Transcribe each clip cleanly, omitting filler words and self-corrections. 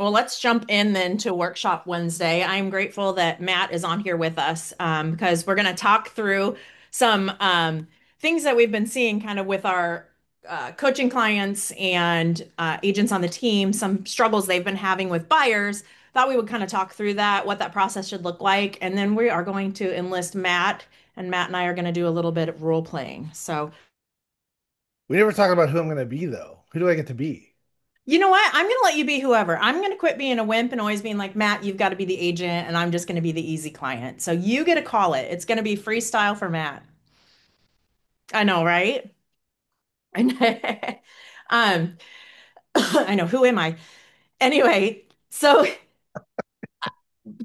Well, let's jump in then to Workshop Wednesday. I'm grateful that Matt is on here with us because we're going to talk through some things that we've been seeing kind of with our coaching clients and agents on the team, some struggles they've been having with buyers. Thought we would kind of talk through that, what that process should look like. And then we are going to enlist Matt, and Matt and I are going to do a little bit of role playing. So, We never talk about who I'm going to be, though. Who do I get to be? you know what? I'm going to let you be whoever. I'm going to quit being a wimp and always being like, Matt, you've got to be the agent, and I'm just going to be the easy client. So you get to call it. It's going to be freestyle for Matt. I know, right? I know. Um, I know. Who am I? Anyway, so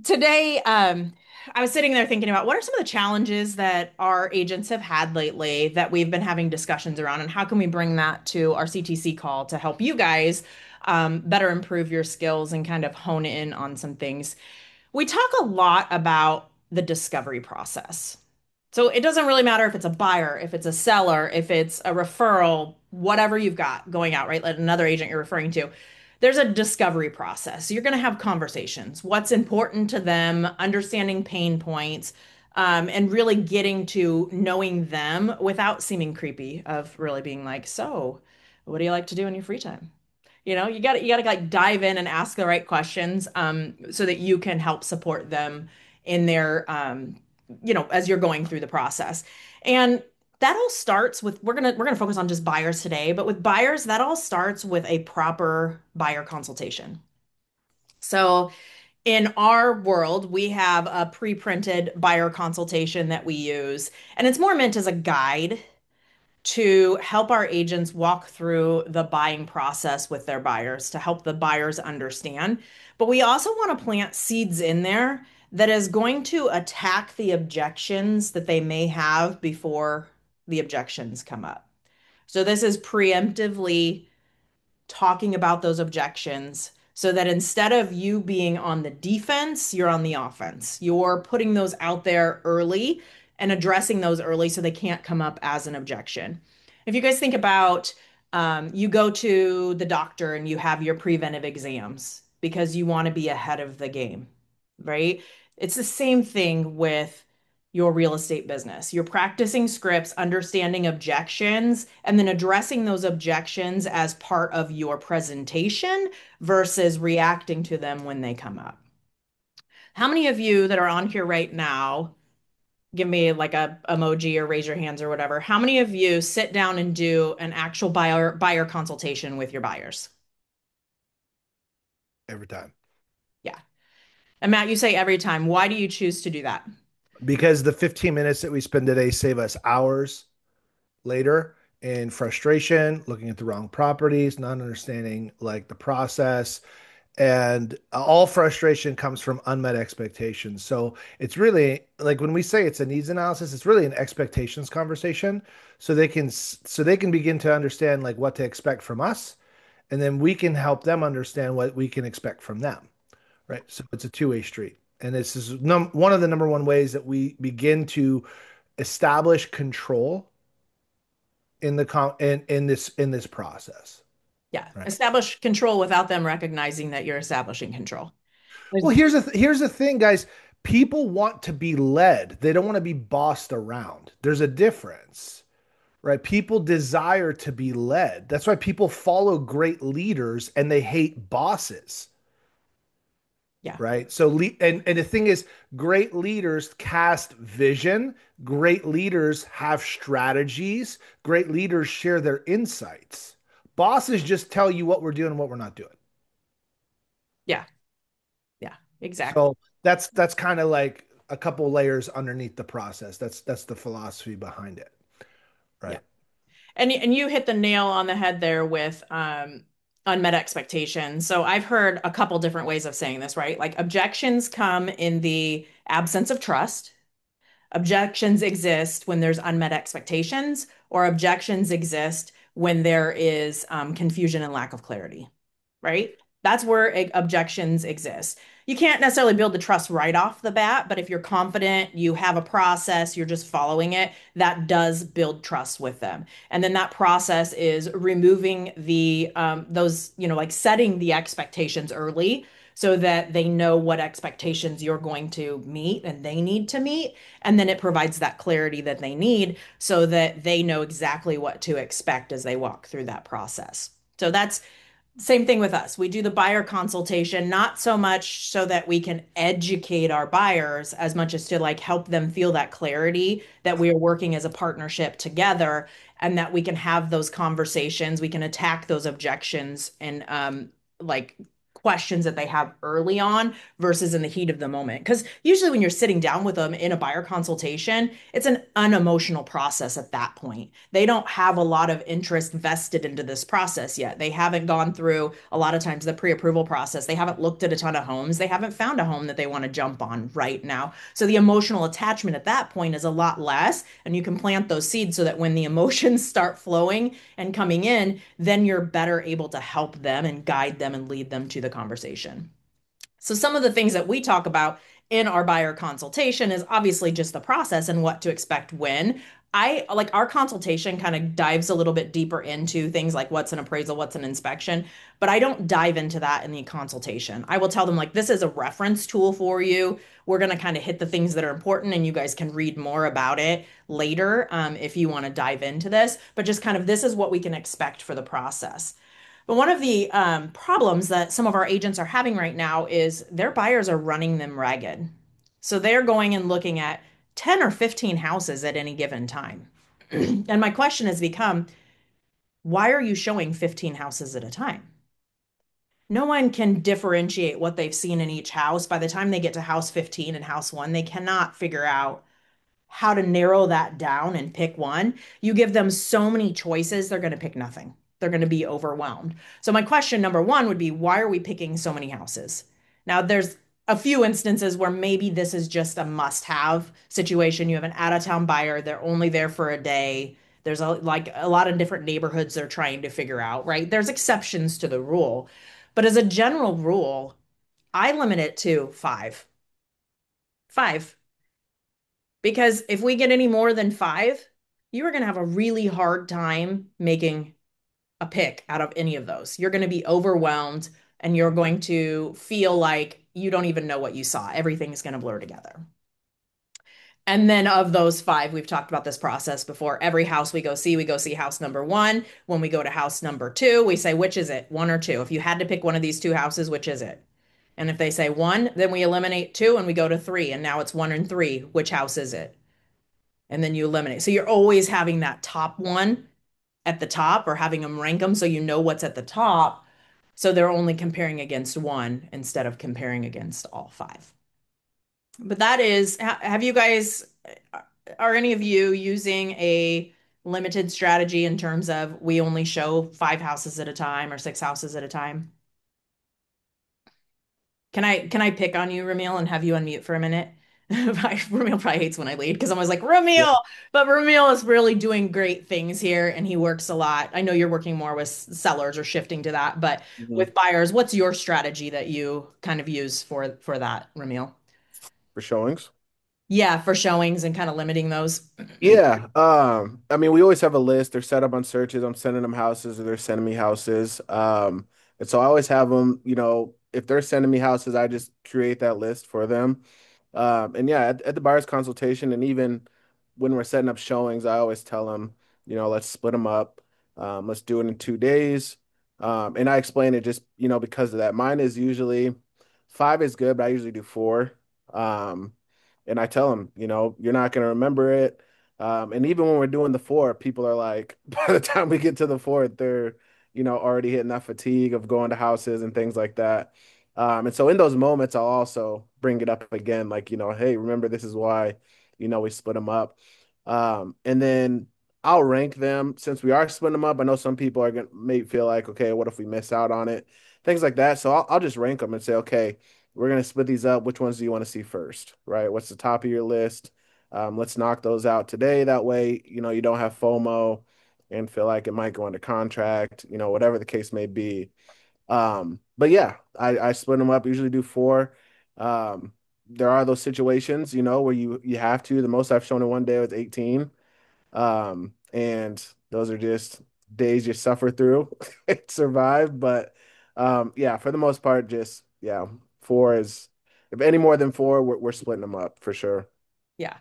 today, I was sitting there thinking about what are some of the challenges that our agents have had lately that we've been having discussions around, and how can we bring that to our CTC call to help you guys better improve your skills and kind of hone in on some things. We talk a lot about the discovery process. So it doesn't really matter if it's a buyer, if it's a seller, if it's a referral, whatever you've got going out, right? Like another agent you're referring to. There's a discovery process. So you're going to have conversations. What's important to them, understanding pain points, and really getting to knowing them without seeming creepy, of really being like, so, what do you like to do in your free time? You got to like dive in and ask the right questions so that you can help support them in their as you're going through the process. And that all starts with we're gonna focus on just buyers today, but with buyers, that all starts with a proper buyer consultation. So in our world, we have a pre-printed buyer consultation that we use, and it's more meant as a guide to help our agents walk through the buying process with their buyers to help the buyers understand. But we also want to plant seeds in there that is going to attack the objections that they may have before the objections come up. So this is preemptively talking about those objections so that instead of you being on the defense, you're on the offense. You're putting those out there early and addressing those early so they can't come up as an objection. If you guys think about you go to the doctor and you have your preventive exams because you want to be ahead of the game, right? It's the same thing with your real estate business. You're practicing scripts, understanding objections, and then addressing those objections as part of your presentation versus reacting to them when they come up. How many of you that are on here right now, give me like a emoji or raise your hands or whatever. How many of you sit down and do an actual buyer consultation with your buyers? Every time. Yeah. And Matt, you say every time. Why do you choose to do that? Because the 15 minutes that we spend today save us hours later in frustration, looking at the wrong properties, not understanding like the process. And all frustration comes from unmet expectations. So it's really like when we say it's a needs analysis, it's really an expectations conversation. So they can begin to understand like what to expect from us, and then we can help them understand what we can expect from them. Right. So it's a two-way street. And this is one of the number one ways that we begin to establish control in this process. Yeah. Right. Establish control without them recognizing that you're establishing control. There's- Well, here's the thing, guys. People want to be led. They don't want to be bossed around. There's a difference, right? People desire to be led. That's why people follow great leaders and they hate bosses. yeah. Right. So, and the thing is, great leaders cast vision, great leaders have strategies, great leaders share their insights. Bosses just tell you what we're doing and what we're not doing. Yeah. Yeah. Exactly. So that's kind of like a couple layers underneath the process. That's the philosophy behind it. Yeah. Right. And you hit the nail on the head there with unmet expectations. So I've heard a couple different ways of saying this, right? Like objections come in the absence of trust. Objections exist when there's unmet expectations, or objections exist when there is confusion and lack of clarity, right? That's where objections exist. You can't necessarily build the trust right off the bat, but if you're confident, you have a process, you're just following it, that does build trust with them. And then that process is removing the those, like setting the expectations early so that they know what expectations you're going to meet and they need to meet. And then it provides that clarity that they need so that they know exactly what to expect as they walk through that process. So that's same thing with us. We do the buyer consultation, not so much so that we can educate our buyers as much as to like help them feel that clarity that we are working as a partnership together and that we can have those conversations. We can attack those objections and like questions that they have early on versus in the heat of the moment. Because usually when you're sitting down with them in a buyer consultation, it's an unemotional process at that point. They don't have a lot of interest vested into this process yet. They haven't gone through a lot of times the pre-approval process. They haven't looked at a ton of homes. They haven't found a home that they want to jump on right now. So the emotional attachment at that point is a lot less, and you can plant those seeds so that when the emotions start flowing and coming in, then you're better able to help them and guide them and lead them to the conversation. So some of the things that we talk about in our buyer consultation is obviously just the process and what to expect when. I like our consultation kind of dives a little bit deeper into things like what's an appraisal, what's an inspection, but I don't dive into that in the consultation. I will tell them like this is a reference tool for you. We're going to kind of hit the things that are important and you guys can read more about it later if you want to dive into this, but just kind of this is what we can expect for the process. But one of the problems that some of our agents are having right now is their buyers are running them ragged. So they're going and looking at 10 or 15 houses at any given time. And my question has become, why are you showing 15 houses at a time? No one can differentiate what they've seen in each house. By the time they get to house 15 and house one, they cannot figure out how to narrow that down and pick one. You give them so many choices, they're going to pick nothing. They're going to be overwhelmed. So, my question number one would be why are we picking so many houses? Now, there's a few instances where maybe this is just a must have situation. You have an out of town buyer, they're only there for a day. There's like a lot of different neighborhoods they're trying to figure out, right? There's exceptions to the rule. But as a general rule, I limit it to five. Five. Because if we get any more than five, you are going to have a really hard time making a pick out of any of those. You're going to be overwhelmed and you're going to feel like you don't even know what you saw. Everything is going to blur together. And then of those five, we've talked about this process before. Every house we go see house number one. When we go to house number two, we say, which is it? One or two? If you had to pick one of these two houses, which is it? And if they say one, then we eliminate two and we go to three. And now it's one and three. Which house is it? And then you eliminate. So you're always having that top one at the top or having them rank them so you know what's at the top. So they're only comparing against one instead of comparing against all five. But that is, have you guys, are any of you using a limited strategy in terms of we only show five houses at a time or six houses at a time? Can I pick on you, Ramil, and have you unmute for a minute? Ramil probably hates when I lead because I'm always like, Yeah. Ramil, but Ramil is really doing great things here and he works a lot. I know you're working more with sellers or shifting to that, but Mhm. with buyers, what's your strategy that you kind of use for that, Ramil? For showings. Yeah, for showings and kind of limiting those. Yeah. I mean, we always have a list. They're set up on searches. I'm sending them houses or they're sending me houses. And so I always have them, if they're sending me houses, I just create that list for them. And yeah, at the buyer's consultation, and even when we're setting up showings, I always tell them, let's split them up. Let's do it in 2 days. And I explain it just, because of that. Mine is usually five is good, but I usually do four. Um, and I tell them, you're not going to remember it. And even when we're doing the four, people are like, by the time we get to the fourth, they're, already hitting that fatigue of going to houses and things like that. And so in those moments, I'll also bring it up again, like, hey, remember this is why, we split them up. And then I'll rank them since we are splitting them up. I know some people are gonna may feel like, okay, what if we miss out on it? Things like that. So I'll just rank them and say, okay, we're gonna split these up. Which ones do you want to see first? Right? What's the top of your list? Let's knock those out today. That way, you don't have FOMO and feel like it might go under contract, whatever the case may be. but yeah, I split them up. Usually do four. Um, there are those situations, where you have to. The most I've shown in one day was 18. And those are just days you suffer through and survive. But yeah, for the most part, just yeah, four is if any more than four, we're splitting them up for sure. Yeah.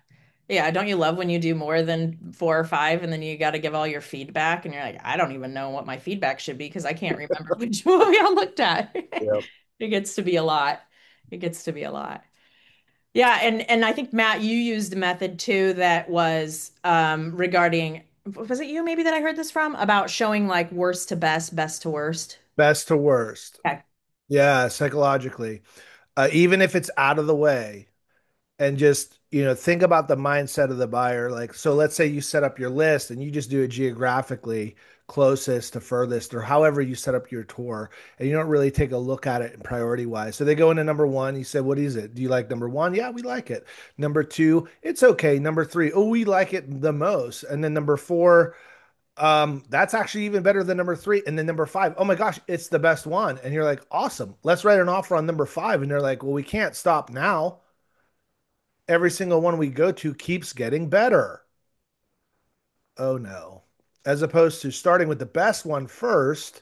Yeah. Don't you love when you do more than four or five and then you got to give all your feedback and you're like, I don't even know what my feedback should be because I can't remember which movie I looked at. Yep. It gets to be a lot. It gets to be a lot. Yeah, and I think Matt, you used a method too that was regarding, was it you maybe that I heard this from about showing like worst to best, best to worst? Best to worst. Okay. Yeah, psychologically. Even if it's out of the way, and just think about the mindset of the buyer. Like, so let's say you set up your list and you just do it geographically closest to furthest, or however you set up your tour, and you don't really take a look at it priority wise. So they go into number one. You said, what is it? Do you like number one? Yeah, we like it. Number two, it's okay. Number three, oh, we like it the most. And then number four, that's actually even better than number three. And then number five, oh my gosh, it's the best one. And you're like, awesome, let's write an offer on number five. And they're like, well, we can't stop now. Every single one we go to keeps getting better. Oh no. As opposed to starting with the best one first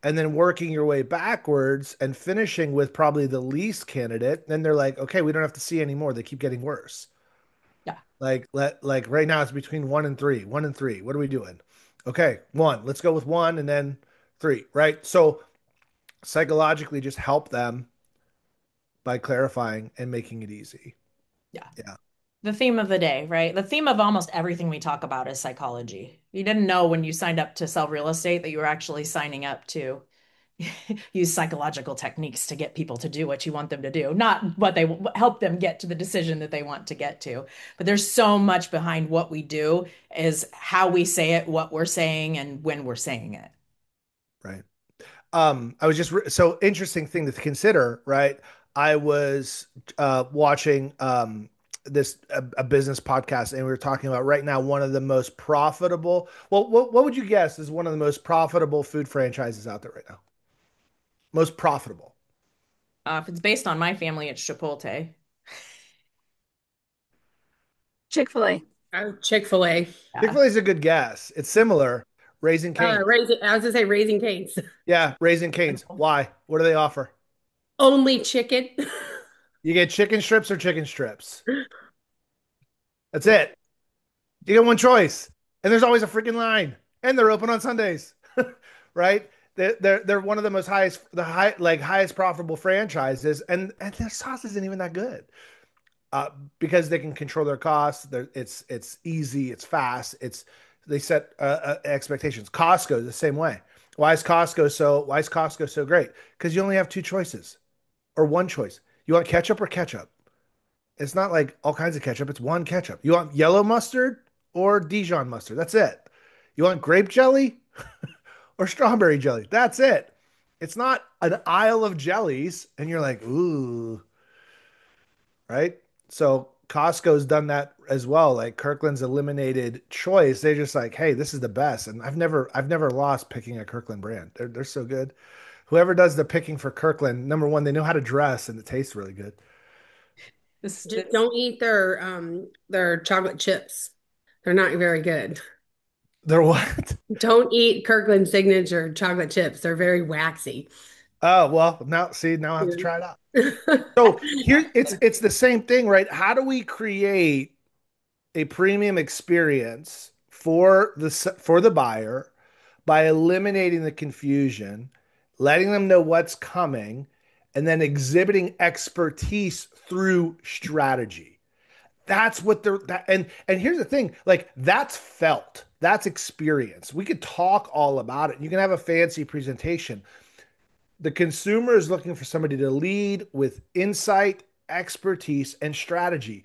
and then working your way backwards and finishing with probably the least candidate. Then they're like, okay, we don't have to see anymore. They keep getting worse. Yeah. Like right now it's between one and three. One and three. What are we doing? Okay, one. Let's go with one and then three, right? So psychologically just help them by clarifying and making it easy. Yeah. Yeah. The theme of the day, right? The theme of almost everything we talk about is psychology. You didn't know when you signed up to sell real estate that you were actually signing up to use psychological techniques to get people to do what you want them to do, not what they help them get to the decision that they want to get to. But there's so much behind what we do is how we say it, what we're saying, and when we're saying it. Right. I was just so interesting thing to consider, right? I was watching this a business podcast, and we were talking about right now one of the most profitable. Well, what would you guess is one of the most profitable food franchises out there right now? Most profitable. If it's based on my family, it's Chipotle. Chick-fil-A. Chick-fil-A. Yeah. Chick-fil-A is a good guess. It's similar. Raising Cane's. Raising, I was gonna say Raising Cane's. Yeah, Raising Cane's. Why? What do they offer? Only chicken. You get chicken strips or chicken strips. That's it. You get one choice, and there's always a freaking line, and they're open on Sundays, right? They're one of the most highest profitable franchises, and their sauce isn't even that good, because they can control their costs. It's easy, it's fast, they set expectations. Costco is the same way. Why is Costco so great? Because you only have two choices or one choice. You want ketchup or ketchup? It's not like all kinds of ketchup. It's one ketchup. You want yellow mustard or Dijon mustard? That's it. You want grape jelly or strawberry jelly? That's it. It's not an aisle of jellies and you're like, ooh, right? So Costco's done that as well. Like Kirkland's eliminated choice. They're just like, hey, this is the best. And I've never lost picking a Kirkland brand. They're so good. Whoever does the picking for Kirkland, number one, they know how to dress and it tastes really good. Just don't eat their chocolate chips. They're not very good. They're what? Don't eat Kirkland signature chocolate chips. They're very waxy. Oh, well, now I have to try it out. Yeah. So here it's the same thing, right? How do we create a premium experience for the buyer by eliminating the confusion, letting them know what's coming, and then exhibiting expertise through strategy? That's what and here's the thing, like that's felt, that's experience. We could talk all about it. You can have a fancy presentation. The consumer is looking for somebody to lead with insight, expertise, and strategy.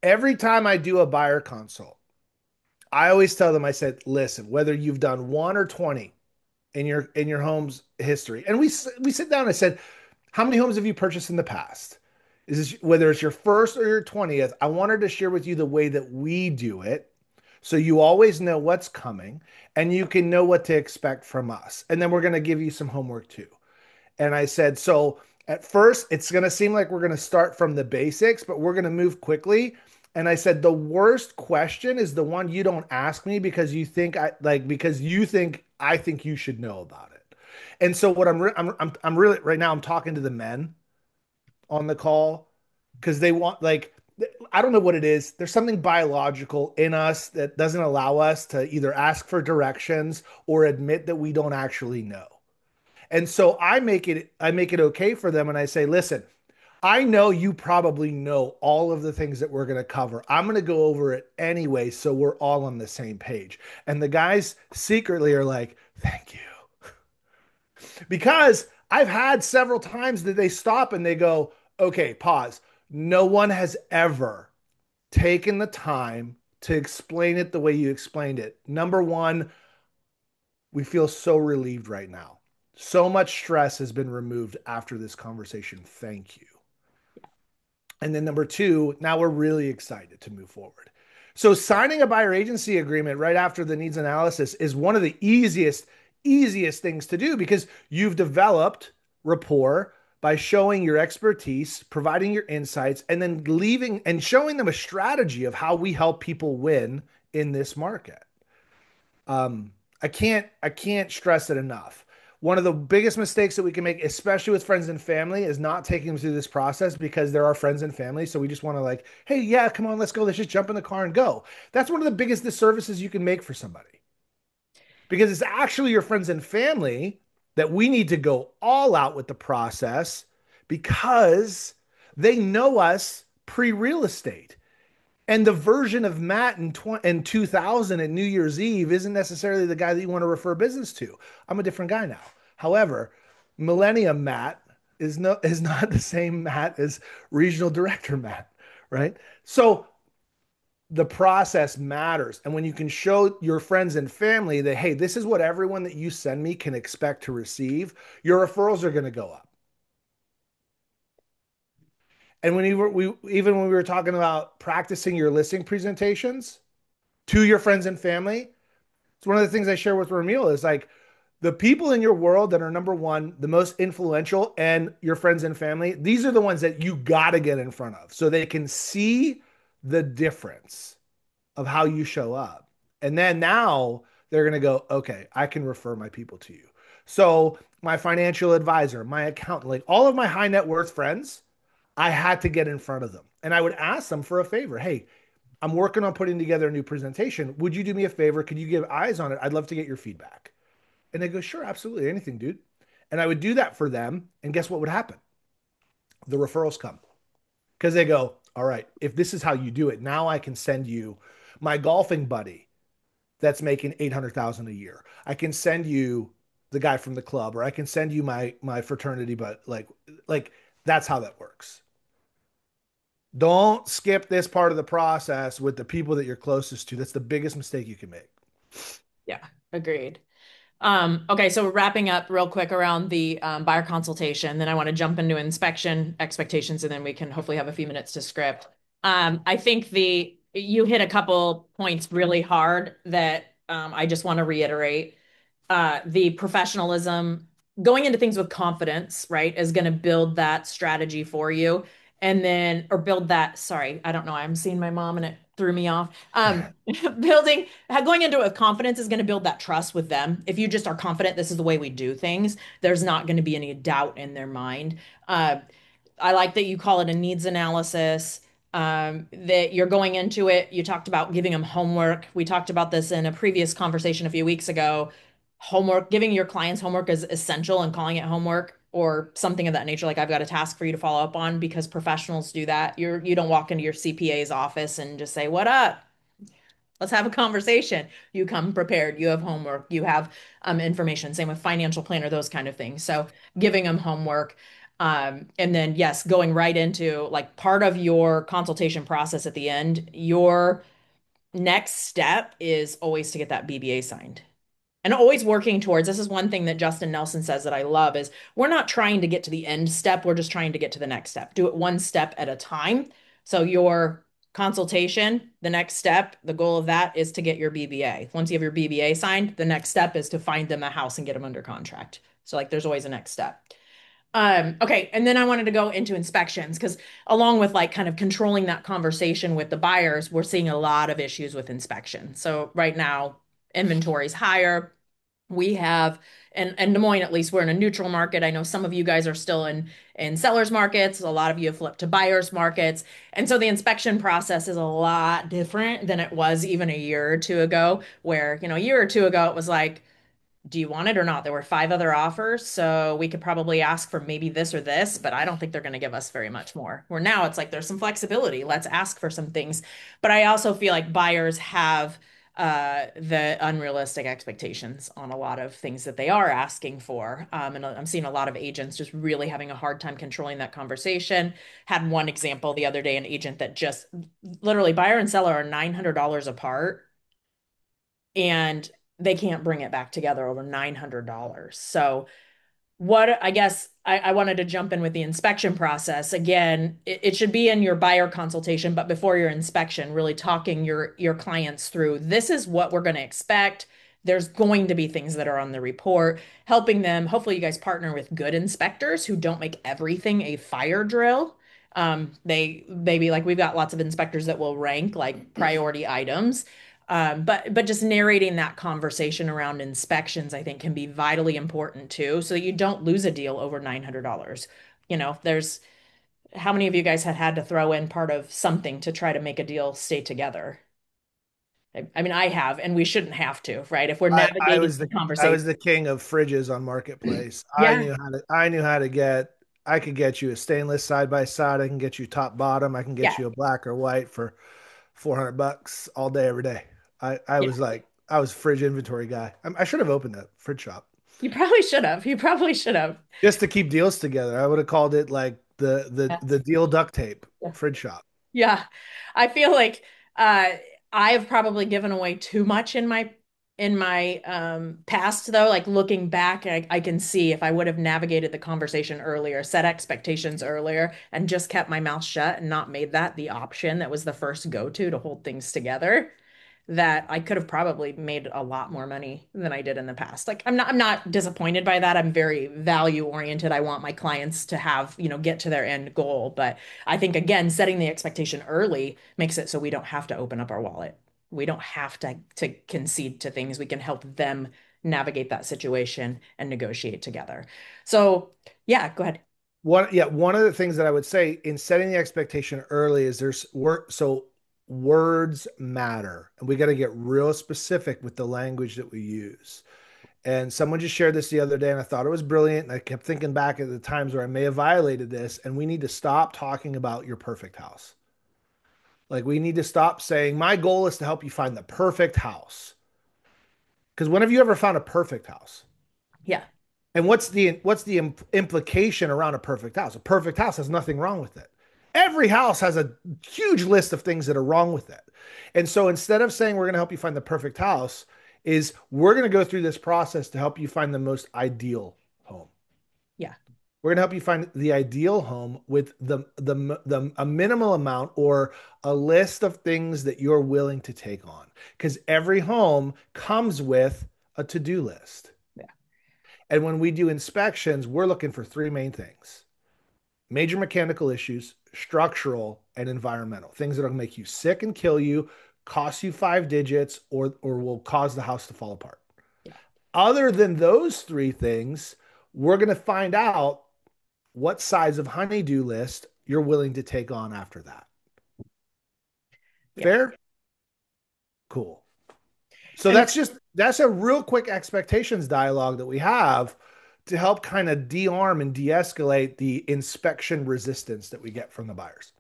Every time I do a buyer consult, I always tell them, I said, listen, whether you've done one or 20 in your home's history, and we sit down and I said, how many homes have you purchased in the past? Is this, whether it's your first or your 20th, I wanted to share with you the way that we do it. So you always know what's coming and you can know what to expect from us. And then we're going to give you some homework too. And I said, so at first, it's going to seem like we're going to start from the basics, but we're going to move quickly. And I said, the worst question is the one you don't ask me because you think because you think I think you should know about it. And so what I'm really right now, I'm talking to the men on the call because they want I don't know what it is. There's something biological in us that doesn't allow us to either ask for directions or admit that we don't actually know. And so I make it okay for them and I say, "Listen, I know you probably know all of the things that we're going to cover. I'm going to go over it anyway so we're all on the same page." And the guys secretly are like, "Thank you." Because I've had several times that they stop and they go, "Okay, pause. No one has ever taken the time to explain it the way you explained it. Number one, we feel so relieved right now. So much stress has been removed after this conversation. Thank you." And then number two, now we're really excited to move forward. So signing a buyer agency agreement right after the needs analysis is one of the easiest things to do because you've developed rapport by showing your expertise, providing your insights, and then leaving and showing them a strategy of how we help people win in this market. Um, I can't stress it enough. One of the biggest mistakes that we can make, especially with friends and family, is not taking them through this process because they're our friends and family. So we just want to hey, yeah, come on, let's go. Let's just jump in the car and go. That's one of the biggest disservices you can make for somebody because it's actually your friends and family that we need to go all out with the process because they know us pre-real estate. And the version of Matt in 2000 at New Year's Eve isn't necessarily the guy that you want to refer business to. I'm a different guy now. However, Millennium Matt is not the same Matt as Regional Director Matt, right? So the process matters. And when you can show your friends and family that, hey, this is what everyone that you send me can expect to receive, your referrals are going to go up. And even when we were talking about practicing your listing presentations to your friends and family, it's one of the things I share with Ramil is the people in your world that are number one, the most influential, and your friends and family, these are the ones that you got to get in front of so they can see the difference of how you show up. And then now they're going to go, okay, I can refer my people to you. So my financial advisor, my accountant, all of my high net worth friends, I had to get in front of them. And I would ask them for a favor. Hey, I'm working on putting together a new presentation. Would you do me a favor? Could you give eyes on it? I'd love to get your feedback. And they go, sure, absolutely. Anything, dude. And I would do that for them. And guess what would happen? The referrals come because they go, all right, if this is how you do it, now I can send you my golfing buddy that's making 800,000 a year. I can send you the guy from the club, or I can send you my fraternity, but that's how that works. Don't skip this part of the process with the people that you're closest to. That's the biggest mistake you can make. Yeah, agreed. Okay, so wrapping up real quick around the buyer consultation, then I want to jump into inspection expectations, and then we can hopefully have a few minutes to script. I think you hit a couple points really hard that I just want to reiterate. The professionalism, going into things with confidence, right, is going to build that strategy for you. And then, or build that, sorry, I don't know. I'm seeing my mom and it threw me off. Going into it with confidence is going to build that trust with them. If you just are confident this is the way we do things, there's not going to be any doubt in their mind. Uh, I like that you call it a needs analysis, that you're going into it. You talked about giving them homework. We talked about this in a previous conversation a few weeks ago. Homework, giving your clients homework is essential and calling it homework or something of that nature. Like I've got a task for you to follow up on because professionals do that. You don't walk into your CPA's office and just say, "What up? Let's have a conversation." You come prepared. You have homework. You have information. Same with financial planner, those kind of things. So giving them homework. And then, yes, going right into part of your consultation process at the end, your next step is always to get that BBA signed. And always working towards, this is one thing that Justin Nelson says that I love is we're not trying to get to the end step. We're just trying to get to the next step. Do it one step at a time. So your consultation, the next step, the goal of that is to get your BBA. Once you have your BBA signed, the next step is to find them a house and get them under contract. So there's always a next step. Okay, and then I wanted to go into inspections because along with like kind of controlling that conversation with the buyers, we're seeing a lot of issues with inspection. So right now, inventory's higher. We have and Des Moines, at least, we're in a neutral market. I know some of you guys are still in sellers markets. A lot of you have flipped to buyers markets. And so the inspection process is a lot different than it was even a year or two ago, where, a year or two ago it was like, do you want it or not? There were five other offers, so we could probably ask for maybe this or this, but I don't think they're going to give us very much more. Where now it's like there's some flexibility. Let's ask for some things. But I also feel like buyers have the unrealistic expectations on a lot of things that they are asking for. And I'm seeing a lot of agents just really having a hard time controlling that conversation. Had one example the other day, an agent that just literally buyer and seller are $900 apart and they can't bring it back together over $900. So what I guess I wanted to jump in with the inspection process. Again, it should be in your buyer consultation, but before your inspection, really talking your clients through this is what we're going to expect. There's going to be things that are on the report, helping them. Hopefully, you guys partner with good inspectors who don't make everything a fire drill. They be like we've got lots of inspectors that will rank like priority items. But just narrating that conversation around inspections, I think, can be vitally important too, so that you don't lose a deal over $900. There's how many of you guys had to throw in part of something to try to make a deal stay together? I mean, I have, and we shouldn't have to, right? If we're I navigating was the I conversation. was the king of fridges on Marketplace. Yeah, I knew how to get I could get you a stainless side by side. I can get you top bottom. I can get yeah, you a black or white for 400 bucks all day, every day. I yeah. was like, I was fridge inventory guy. I should have opened a fridge shop You probably should have. You probably should have. just to keep deals together. I would have called it like the deal duct tape Yeah. fridge shop. Yeah. I feel like uh I have probably given away too much in my past though. Like looking back, I can see if I would have navigated the conversation earlier, set expectations earlier, and just kept my mouth shut and not made that the option that was the first go-to to hold things together, that I could have probably made a lot more money than I did in the past. Like I'm not disappointed by that. I'm very value oriented. I want my clients to have, get to their end goal. But I think again, setting the expectation early makes it so we don't have to open up our wallet. We don't have to concede to things. We can help them navigate that situation and negotiate together. So yeah, go ahead. One of the things that I would say in setting the expectation early is words matter, and we got to get real specific with the language that we use. And someone just shared this the other day, and I thought it was brilliant. And I kept thinking back at the times where I may have violated this, and we need to stop talking about your perfect house. Like, we need to stop saying, my goal is to help you find the perfect house. Because when have you ever found a perfect house? Yeah. And what's the implication around a perfect house? A perfect house has nothing wrong with it. Every house has a huge list of things that are wrong with it. And so instead of saying we're going to help you find the perfect house, is we're going to go through this process to help you find the most ideal home. Yeah. We're going to help you find the ideal home with a minimal amount or a list of things that you're willing to take on. Because every home comes with a to-do list. Yeah. And when we do inspections, we're looking for three main things: major mechanical issues, structural, and environmental. Things that will make you sick and kill you, cost you 5 digits, or will cause the house to fall apart. Yeah. Other than those three things, we're going to find out what size of honeydew list you're willing to take on after that. Yeah. Fair? Cool. So And that's a real quick expectations dialogue that we have to help kind of de-arm and de-escalate the inspection resistance that we get from the buyers.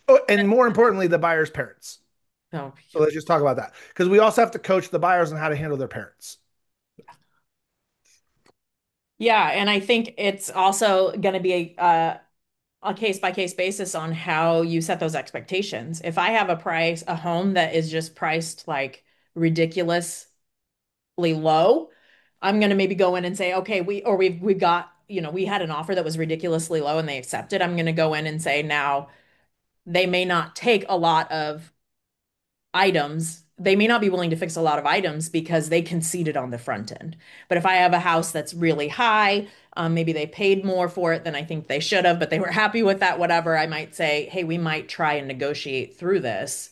Oh, and more importantly, the buyers' parents. oh, So let's just talk about that because we also have to coach the buyers on how to handle their parents. yeah, and I think it's also going to be a case by case basis on how you set those expectations. If I have a home that is just priced like ridiculously low, I'm going to maybe go in and say, okay, we've got, we had an offer that was ridiculously low and they accepted. I'm going to go in and say now they may not take a lot of items. They may not be willing to fix a lot of items because they conceded on the front end. But if I have a house that's really high, Maybe they paid more for it than I think they should have, but they were happy with that, whatever. I might say, hey, we might try and negotiate through this.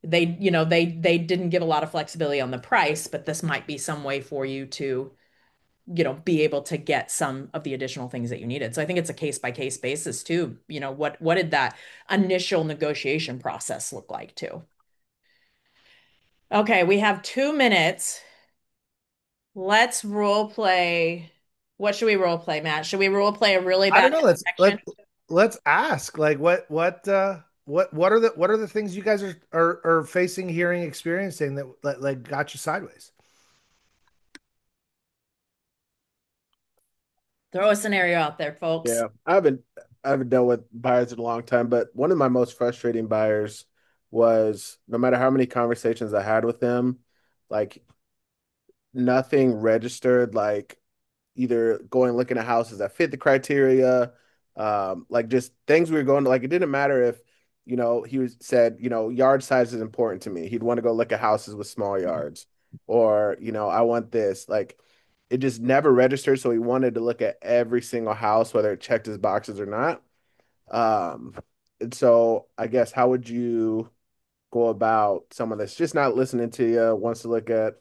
They didn't give a lot of flexibility on the price, but this might be some way for you to, be able to get some of the additional things that you needed. So I think it's a case by case basis too. What did that initial negotiation process look like too? Okay, we have 2 minutes. Let's role play. What should we role play, Matt? Should we role play a really I don't bad know. connection? Let's ask like what are the things you guys are facing, hearing, experiencing that like got you sideways? Throw a scenario out there, folks. Yeah, I haven't dealt with buyers in a long time, but one of my most frustrating buyers was no matter how many conversations I had with them, like nothing registered, like either going looking at houses that fit the criteria, like just things we were going to, like it didn't matter if, he was said, yard size is important to me. He'd want to go look at houses with small yards, or, I want this. Like it just never registered. So he wanted to look at every single house, whether it checked his boxes or not. Um, and so I guess how would you go about someone that's just not listening to you, wants to look at,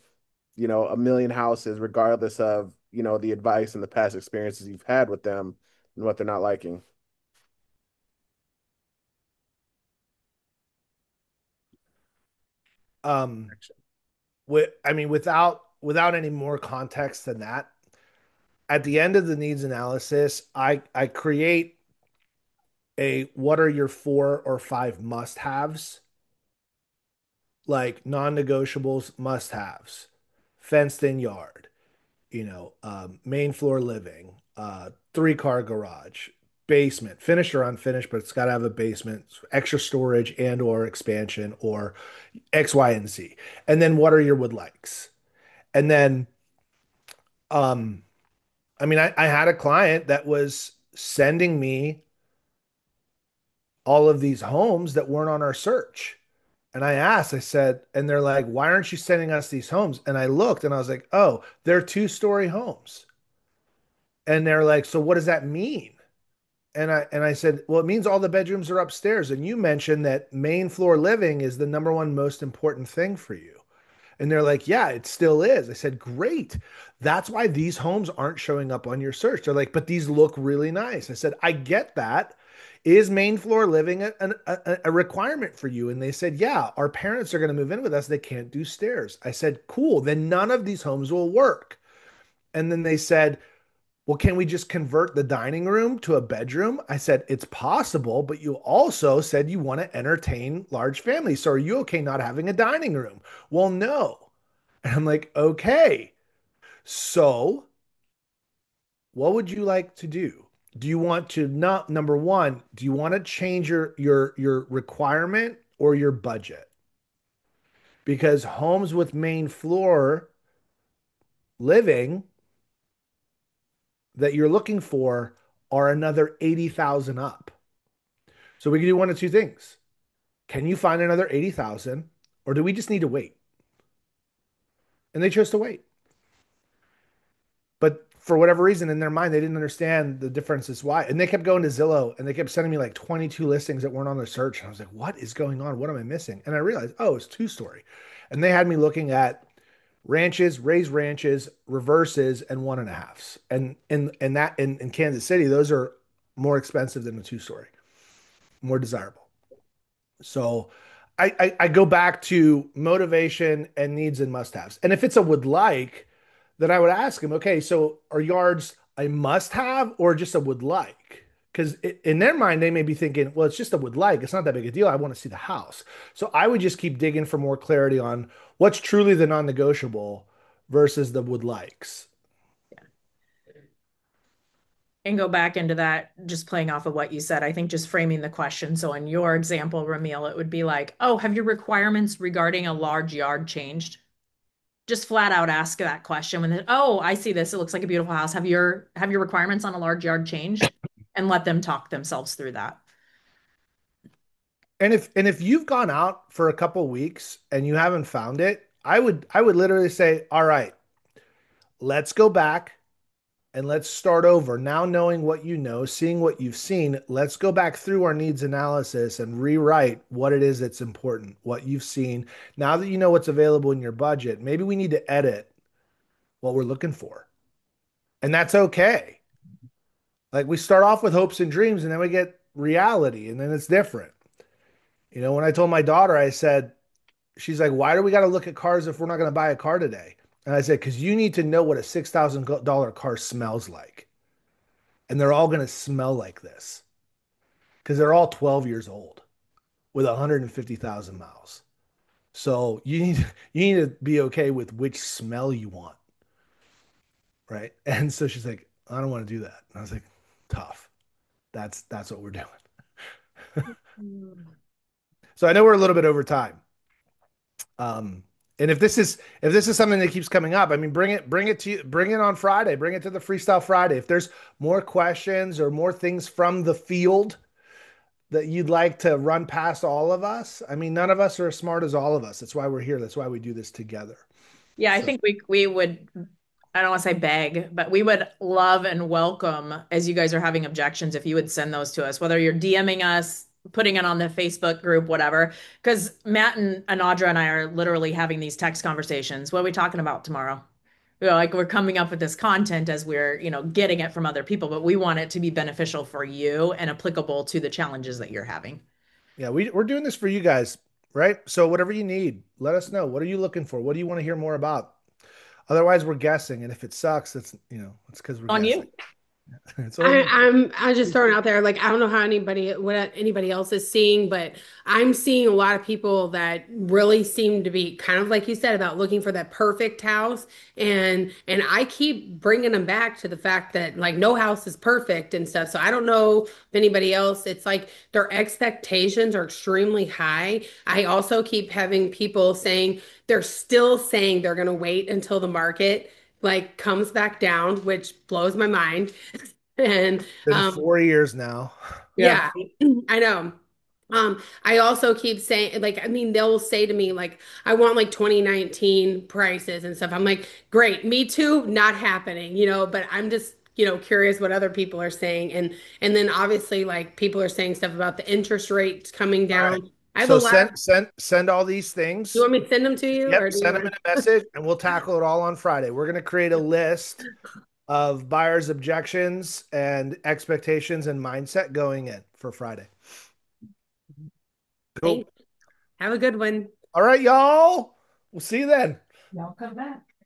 a million houses, regardless of, the advice and the past experiences you've had with them and what they're not liking? Um, I mean, without any more context than that, at the end of the needs analysis, I create a what are your 4 or 5 must-haves, like non-negotiables, must-haves, fenced-in yard, main floor living, 3-car garage, basement, finished or unfinished, but it's got to have a basement, extra storage and or expansion or X, Y, and Z. And then what are your would likes? And then, um, I mean, I had a client that was sending me all of these homes that weren't on our search. And I asked, I said, and they're like, why aren't you sending us these homes? And I looked and I was like, oh, they're 2-story homes. And they're like, so what does that mean? And I said, well, it means all the bedrooms are upstairs. And you mentioned that main floor living is the number one most important thing for you. And they're like, yeah, it still is. I said, great. That's why these homes aren't showing up on your search. They're like, but these look really nice. I said, I get that. Is main floor living a requirement for you? And they said, yeah, our parents are going to move in with us. They can't do stairs. I said, cool. Then none of these homes will work. And then they said, well, can we just convert the dining room to a bedroom? I said, it's possible, but you also said you want to entertain large families. So are you okay not having a dining room? Well, no. And I'm like, okay. So what would you like to do? Do you want to not number one, do you want to change your requirement or your budget? Because homes with main floor living that you're looking for are another 80,000 up. So we can do one of two things. Can you find another 80,000 or do we just need to wait? And they chose to wait. But for whatever reason in their mind, they didn't understand the difference is why. And they kept going to Zillow and they kept sending me like 22 listings that weren't on their search. And I was like, what is going on? What am I missing? And I realized, oh, it's 2-story. And they had me looking at ranches, raised ranches, reverses, and 1.5s. And that in Kansas City, those are more expensive than a 2-story, more desirable. So I go back to motivation and needs and must haves. And if it's a would like, then I would ask him, okay, so are yards a must have or just a would like? Because in their mind, they may be thinking, well, it's just a would like. It's not that big a deal. I want to see the house. So I would just keep digging for more clarity on what's truly the non negotiable versus the would likes. And go back into that, just playing off of what you said. I think just framing the question. So in your example, Ramil, it would be like, oh, have your requirements regarding a large yard changed? Just flat out ask that question when oh, I see this. It looks like a beautiful house. Have your requirements on a large yard changed? And let them talk themselves through that. And if you've gone out for a couple weeks and you haven't found it, I would literally say, all right, let's go back. and let's start over. Now, knowing what you know, seeing what you've seen, let's go back through our needs analysis and rewrite what it is that's important, what you've seen. Now that you know what's available in your budget, maybe we need to edit what we're looking for. And that's okay. Like we start off with hopes and dreams and then we get reality and then it's different. When I told my daughter, I said, she's like, why do we got to look at cars if we're not going to buy a car today? And I said, because you need to know what a $6,000 car smells like. And they're all going to smell like this because they're all 12 years old with 150,000 miles. So you need to be okay with which smell you want, right? And so she's like, I don't want to do that. And I was like, tough. That's what we're doing. So I know we're a little bit over time. And if this is something that keeps coming up, I mean, bring it on Friday, bring it to the Freestyle Friday. If there's more questions or more things from the field that you'd like to run past all of us, I mean, none of us are as smart as all of us. That's why we're here. That's why we do this together. Yeah, I So think we would, I don't want to say beg, but we would love and welcome, as you guys are having objections, if you would send those to us, whether you're DMing us, putting it on the Facebook group, whatever. Because Matt and Audra and I are literally having these text conversations. What are we talking about tomorrow? Like we're coming up with this content as we're, getting it from other people, but we want it to be beneficial for you and applicable to the challenges that you're having. yeah, we're doing this for you guys, right? So whatever you need, let us know. What are you looking for? What do you want to hear more about? Otherwise, we're guessing, and if it sucks, it's because we're On guessing. you. It's on you. I'm just throwing out there, like, I don't know how what anybody else is seeing, but I'm seeing a lot of people that really seem to be kind of like you said about looking for that perfect house. And I keep bringing them back to the fact that like no house is perfect and stuff. So I don't know if anybody else, it's like their expectations are extremely high. I also keep having people saying they're still saying they're going to wait until the market like comes back down, which blows my mind. And Been 4 years now. Yeah. yeah, I know. I also keep saying, like, I mean, they'll say to me, like, I want like 2019 prices and stuff. I'm like, great, me too, not happening, but I'm just, curious what other people are saying. And then obviously, like, people are saying stuff about the interest rates coming All right. down. I have a So lot. send all these You things. want me to send them to you, Yep, or do you send them want in a message and we'll tackle it all on Friday. We're going to create a list of buyers' objections and expectations and mindset going in for Friday. Cool. Thanks. Have a good one. All right, y'all. We'll see you then. Y'all come back.